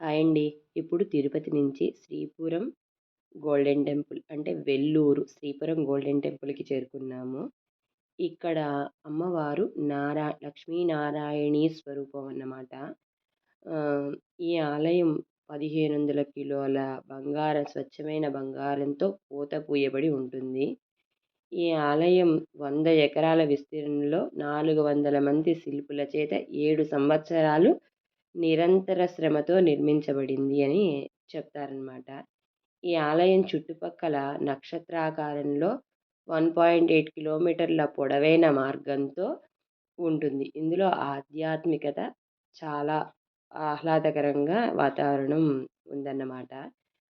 Hi అండి. ఇప్పుడు తిరుపతి నుంచి శ్రీపురం గోల్డెన్ టెంపుల్ అంటే వెల్లూరు శ్రీపురం గోల్డెన్ టెంపుల్‌కి చేరుకున్నాము. ఇక్కడ అమ్మవారు లక్ష్మీనారాయణీ స్వరూపం అన్నమాట. ఆహ్, ఈ ఆలయం 1500 కిలోల స్వచ్ఛమైన బంగారంతో పూత పూయబడి ఉంటుంది. ఈ ఆలయం 100 ఎకరాల విస్తీర్ణంలో 400 మంది శిల్పుల చేత 7 సంవత్సరాలు నిరంతర శ్రమతో నిర్మించబడింది అని చెప్తారనమాట. ఈ ఆలయం చుట్టుపక్కల నక్షత్రాకారంలో 1.8 కిలోమీటర్ల పొడవైన మార్గంతో ఉంటుంది. ఇందులో ఆధ్యాత్మికత చాలా ఆహ్లాదకరంగా వాతావరణం ఉందన్నమాట.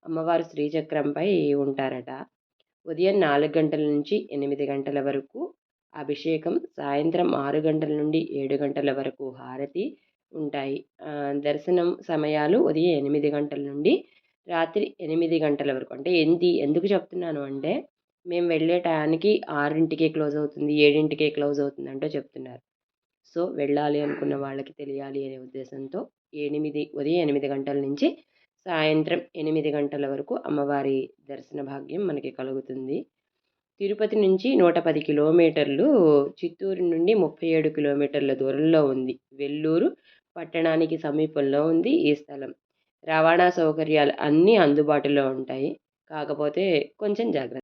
అమ్మవారు శ్రీచక్రంపై ఉంటారట. ఉదయం 4 గంటల నుంచి 8 గంటల వరకు అభిషేకం, సాయంత్రం 6 గంటల నుండి 7 గంటల వరకు హారతి ఉంటాయి. దర్శనం సమయాలు ఉదయం 8 గంటల నుండి రాత్రి 8 గంటల వరకు. అంటే ఎందుకు చెప్తున్నాను అంటే, మేము వెళ్ళే టయానికి 6కే క్లోజ్ అవుతుంది, 7కే క్లోజ్ అవుతుంది అంటూ చెప్తున్నారు. సో, వెళ్ళాలి అనుకున్న వాళ్ళకి తెలియాలి అనే ఉద్దేశంతో ఉదయం 8 గంటల నుంచి సాయంత్రం 8 గంటల వరకు అమ్మవారి దర్శన భాగ్యం మనకి కలుగుతుంది. తిరుపతి నుంచి 110 కిలోమీటర్లు, చిత్తూరు నుండి 37 కిలోమీటర్ల దూరంలో ఉంది. వెల్లూరు పట్టణానికి సమీపంలో ఉంది ఈ స్థలం. రవాణా సౌకర్యాలు అన్నీ అందుబాటులో ఉంటాయి. కాకపోతే కొంచెం జాగ్రత్త.